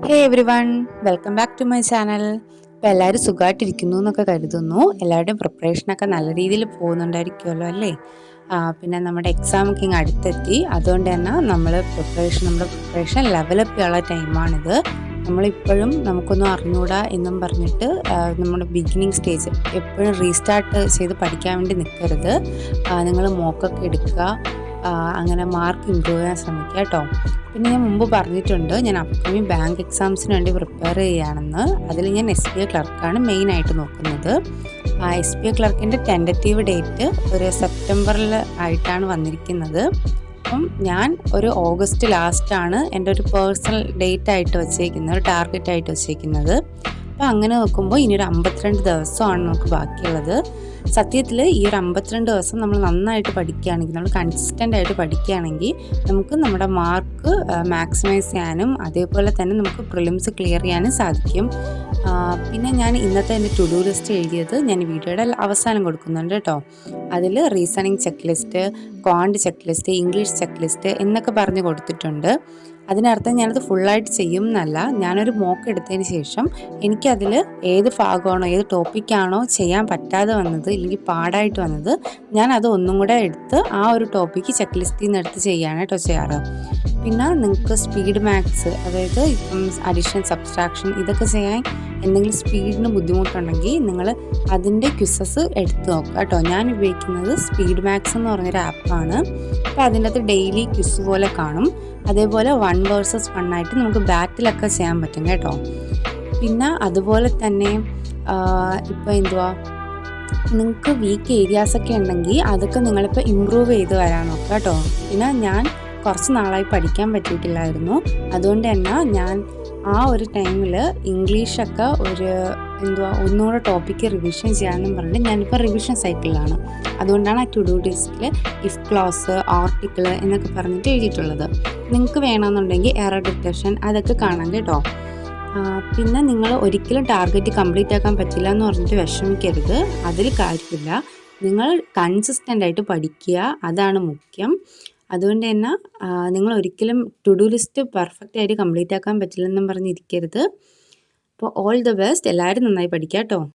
Hey everyone, welcome back to my channel. അപ്പോൾ എല്ലാവരും സുഖമായിട്ടിരിക്കുന്നു എന്നൊക്കെ കരുതുന്നു. എല്ലാവരുടെയും പ്രിപ്പറേഷനൊക്കെ നല്ല രീതിയിൽ പോകുന്നുണ്ടായിരിക്കുമല്ലോ അല്ലേ? പിന്നെ നമ്മുടെ എക്സാം ഒക്കെ ഇങ്ങ് അടുത്തെത്തി. അതുകൊണ്ട് തന്നെ നമ്മുടെ പ്രിപ്പറേഷൻ ലെവലപ്പ് ചെയ്യാനുള്ള ടൈമാണിത്. നമ്മളിപ്പോഴും നമുക്കൊന്നും അറിഞ്ഞൂടാ എന്നും പറഞ്ഞിട്ട് നമ്മുടെ ബിഗിനിങ് സ്റ്റേജ് എപ്പോഴും റീസ്റ്റാർട്ട് ചെയ്ത് പഠിക്കാൻ വേണ്ടി നിൽക്കരുത്. നിങ്ങൾ മോക്കൊക്കെ എടുക്കുക, അങ്ങനെ മാർക്ക് ഇമ്പ്രൂവ് ചെയ്യാൻ ശ്രമിക്കുക കേട്ടോ. പിന്നെ ഞാൻ മുമ്പ് പറഞ്ഞിട്ടുണ്ട്, ഞാൻ അപ്കമിങ് ബാങ്ക് എക്സാംസിന് വേണ്ടി പ്രിപ്പയർ ചെയ്യുകയാണെന്ന്. അതിൽ ഞാൻ SBI ക്ലർക്കാണ് മെയിനായിട്ട് നോക്കുന്നത്. SBI ക്ലർക്കിൻ്റെ ടെൻറ്ററ്റീവ് ഡേറ്റ് ഒരു സെപ്റ്റംബറിൽ ആയിട്ടാണ് വന്നിരിക്കുന്നത്. അപ്പം ഞാൻ ഒരു ഓഗസ്റ്റ് ലാസ്റ്റാണ് എൻ്റെ ഒരു പേഴ്സണൽ ഡേറ്റ് ആയിട്ട് വെച്ചേക്കുന്നത്, ഒരു ടാർഗറ്റ് ആയിട്ട് വെച്ചേക്കുന്നത്. അപ്പോൾ അങ്ങനെ നോക്കുമ്പോൾ ഇനി ഒരു 52 ദിവസമാണ് നമുക്ക് ബാക്കിയുള്ളത്. സത്യത്തിൽ ഈ ഒരു 52 ദിവസം നമ്മൾ നന്നായിട്ട് പഠിക്കുകയാണെങ്കിൽ, നമ്മൾ കൺസിസ്റ്റൻ്റ് ആയിട്ട് പഠിക്കുകയാണെങ്കിൽ നമുക്ക് നമ്മുടെ മാർക്ക് മാക്സിമൈസ് ചെയ്യാനും അതേപോലെ തന്നെ നമുക്ക് പ്രിലിംസ് ക്ലിയർ ചെയ്യാനും സാധിക്കും. പിന്നെ ഞാൻ ഇന്നത്തെ എൻ്റെ ടു ഡു ലിസ്റ്റ് എഴുതിയത് ഞാൻ വീഡിയോയുടെ അവസാനം കൊടുക്കുന്നുണ്ട് കേട്ടോ. അതിൽ reasoning check list, Quant check list, English check list എന്നൊക്കെ പറഞ്ഞ് കൊടുത്തിട്ടുണ്ട്. അതിനർത്ഥം ഞാനത് ഫുള്ളായിട്ട് ചെയ്യും എന്നല്ല. ഞാനൊരു മോക്ക് എടുത്തതിന് ശേഷം എനിക്കതിൽ ഏത് ഭാഗമാണോ ഏത് ടോപ്പിക്കാണോ ചെയ്യാൻ പറ്റാതെ വന്നത് ഇല്ലെങ്കിൽ പാടായിട്ട് വന്നത്, ഞാനത് ഒന്നും കൂടെ എടുത്ത് ആ ഒരു ടോപ്പിക്ക് ചെക്ക് ലിസ്റ്റിൽ നിന്ന് എടുത്ത് ചെയ്യാണ് കേട്ടോ ചെയ്യാറ്. പിന്നെ നിങ്ങൾക്ക് സ്പീഡ് മാത്സ്, അതായത് ഇപ്പം അഡീഷൻ, സബ്സ്ട്രാക്ഷൻ ഇതൊക്കെ ചെയ്യാൻ എന്തെങ്കിലും സ്പീഡിന് ബുദ്ധിമുട്ടുണ്ടെങ്കിൽ നിങ്ങൾ അതിൻ്റെ ക്വിസസ് എടുത്ത് നോക്കുക കേട്ടോ. ഞാൻ ഉപയോഗിക്കുന്നത് സ്പീഡ് മാത്സ് എന്ന് പറഞ്ഞൊരു ആപ്പാണ്. അപ്പോൾ അതിൻ്റെ അകത്ത് ഡെയിലി ക്വിസ് പോലെ കാണും. അതേപോലെ 1 vs 1 ആയിട്ട് നമുക്ക് ബാറ്റിലൊക്കെ ചെയ്യാൻ പറ്റും കേട്ടോ. പിന്നെ അതുപോലെ തന്നെ ഇപ്പോൾ നിങ്ങൾക്ക് വീക്ക് ഏരിയാസൊക്കെ ഉണ്ടെങ്കിൽ അതൊക്കെ നിങ്ങളിപ്പോൾ ഇമ്പ്രൂവ് ചെയ്ത് വരാൻ നോക്കുക കേട്ടോ. പിന്നെ ഞാൻ കുറച്ച് നാളായി പഠിക്കാൻ പറ്റിയിട്ടില്ലായിരുന്നു. അതുകൊണ്ട് തന്നെ ഞാൻ ആ ഒരു ടൈമിൽ ഇംഗ്ലീഷൊക്കെ ഒന്നുകൂടെ ടോപ്പിക്ക് റിവിഷൻ ചെയ്യാമെന്നും പറഞ്ഞിട്ട് ഞാനിപ്പോൾ റിവിഷൻ സൈക്കിളിലാണ്. അതുകൊണ്ടാണ് ആ ടു ഡു ലിസ്റ്റിൽ ഇഫ് ക്ലോസ്, ആർട്ടിക്കിൾ എന്നൊക്കെ പറഞ്ഞിട്ട് എഴുതിയിട്ടുള്ളത്. നിങ്ങൾക്ക് വേണമെന്നുണ്ടെങ്കിൽ എറർ ഡിറ്റക്ഷൻ അതൊക്കെ കാണാം കേട്ടോ. പിന്നെ നിങ്ങൾ ഒരിക്കലും ടാർഗറ്റ് കംപ്ലീറ്റ് ആക്കാൻ പറ്റില്ല എന്ന് പറഞ്ഞിട്ട് വിഷമിക്കരുത്. അതിൽ കാര്യമില്ല. നിങ്ങൾ കൺസിസ്റ്റൻ്റ് ആയിട്ട് പഠിക്കുക, അതാണ് മുഖ്യം. അതുകൊണ്ട് തന്നെ നിങ്ങൾ ഒരിക്കലും ടു ഡു ലിസ്റ്റ് പെർഫെക്റ്റ് ആയിട്ട് കംപ്ലീറ്റ് ആക്കാൻ പറ്റില്ലെന്നും പറഞ്ഞിരിക്കരുത്. അപ്പോൾ ഓൾ ദ ബെസ്റ്റ്. എല്ലാവരും നന്നായി പഠിക്കുക കേട്ടോ.